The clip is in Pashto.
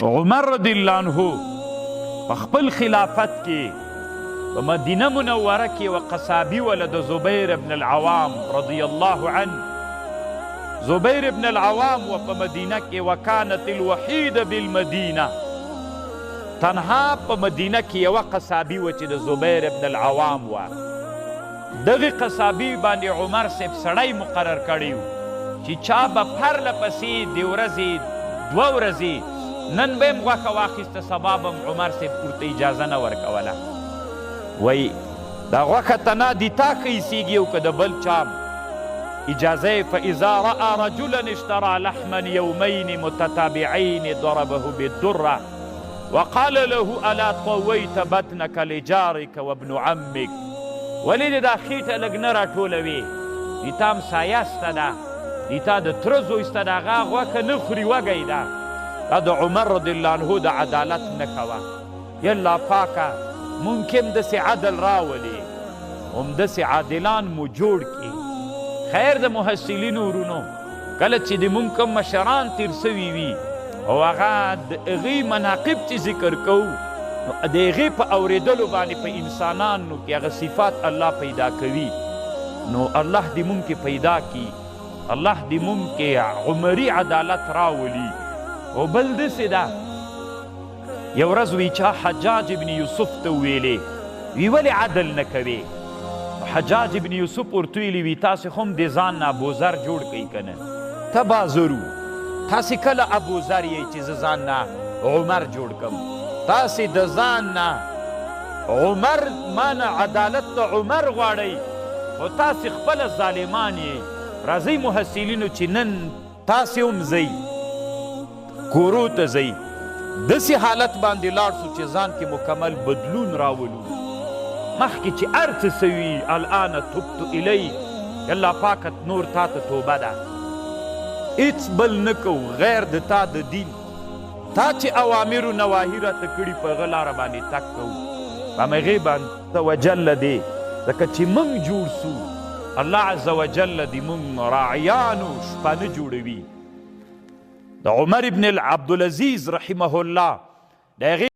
عمر رضی الله عنه په خپل خلافت کې په مدینه منوره کې و قصابي وله د زبیر ابن العوام رضی الله عنه. زبیر ابن العوام و په مدینه کې وکانت الوحیده بالمدینه، تنها په مدینه کې یوه قصابي وه چې د زبیر ابن العوام وه. دغې قصابي باندې عمر صاحب سړی مقرر کړی و چې چا به پرله پسې د ورځې 2 ورځې نن به یم غوښه واخیسته سبا به عمر صاحب ورته اجازه نه ورکوله. وی دا غوښه ته نه دي تا ښه ایسېږي او که د بل چا اجازه یې فاذا رأى رجلا اشترى لحما يومين متتابعين ضربه بالدره وقال له الا طويت بطنك لجارك وابن عمك. ولې دې دا خېټه لږ نه راټولوې، دې تا هم سایه سته ده، دې تا د تره زوی سته د هغه غوښه نه خوري وږی ده. دا د عمر رضی الله عنه د عدالت نښه وه. یا الله پاکه مونږ هم داسې عدل راولي، همداسې عادلان مو جوړ کړي. خیر د محصلینو ورونو کله چې د مونږ کوم مشران تیر سوي وي او هغه د هغې مناقب چې ذکر کوو، نو د هغې په اورېدلو باندې په انسانانو کې هغه صفات الله پیدا کوي. نو الله دې مونږ کې پیدا کړي، الله دې مونږ کې عمري عدالت راولي. او بل داسې ده، یو ورځ وی چا حجاج ابن یوسف ته ویلې، وی ولې عدل نه کوې؟ حجاج ابن یوسف ورته ویلي وي تاسې خو هم د ځان نه ابوذر جوړ کوئ که نه، ته بازر و، تاسې کله ابوذر یئ چې زه ځان نه عمر جوړ کړم؟ تاسې د ځان نه عمر ما نه عدالت د عمر غواړئ، خو تاسې خپله ظالمان یئ. راځئ محصلینو چې نن تاسې هم ځئ کورو ته ځئ، داسې حالت باندې لاړ سو چې ځان کې مکمل بدلون راولو. مخکې چې هر څه سوي الان تبت الیک، الله پاکت نور تا ته توبه ده، هیڅ بل نه کوو غیر د تا د دین. تا چې اوامر و نواهي راته کړي په هغه لاره باندې تګ کوو. په همغې باندې عز وجل دی ځکه چې موږ جوړ سو، الله عز وجل دې موږ راعیانو شپانه جوړوي. د عمر ابن عبدالعزیز رحمه الله د هغې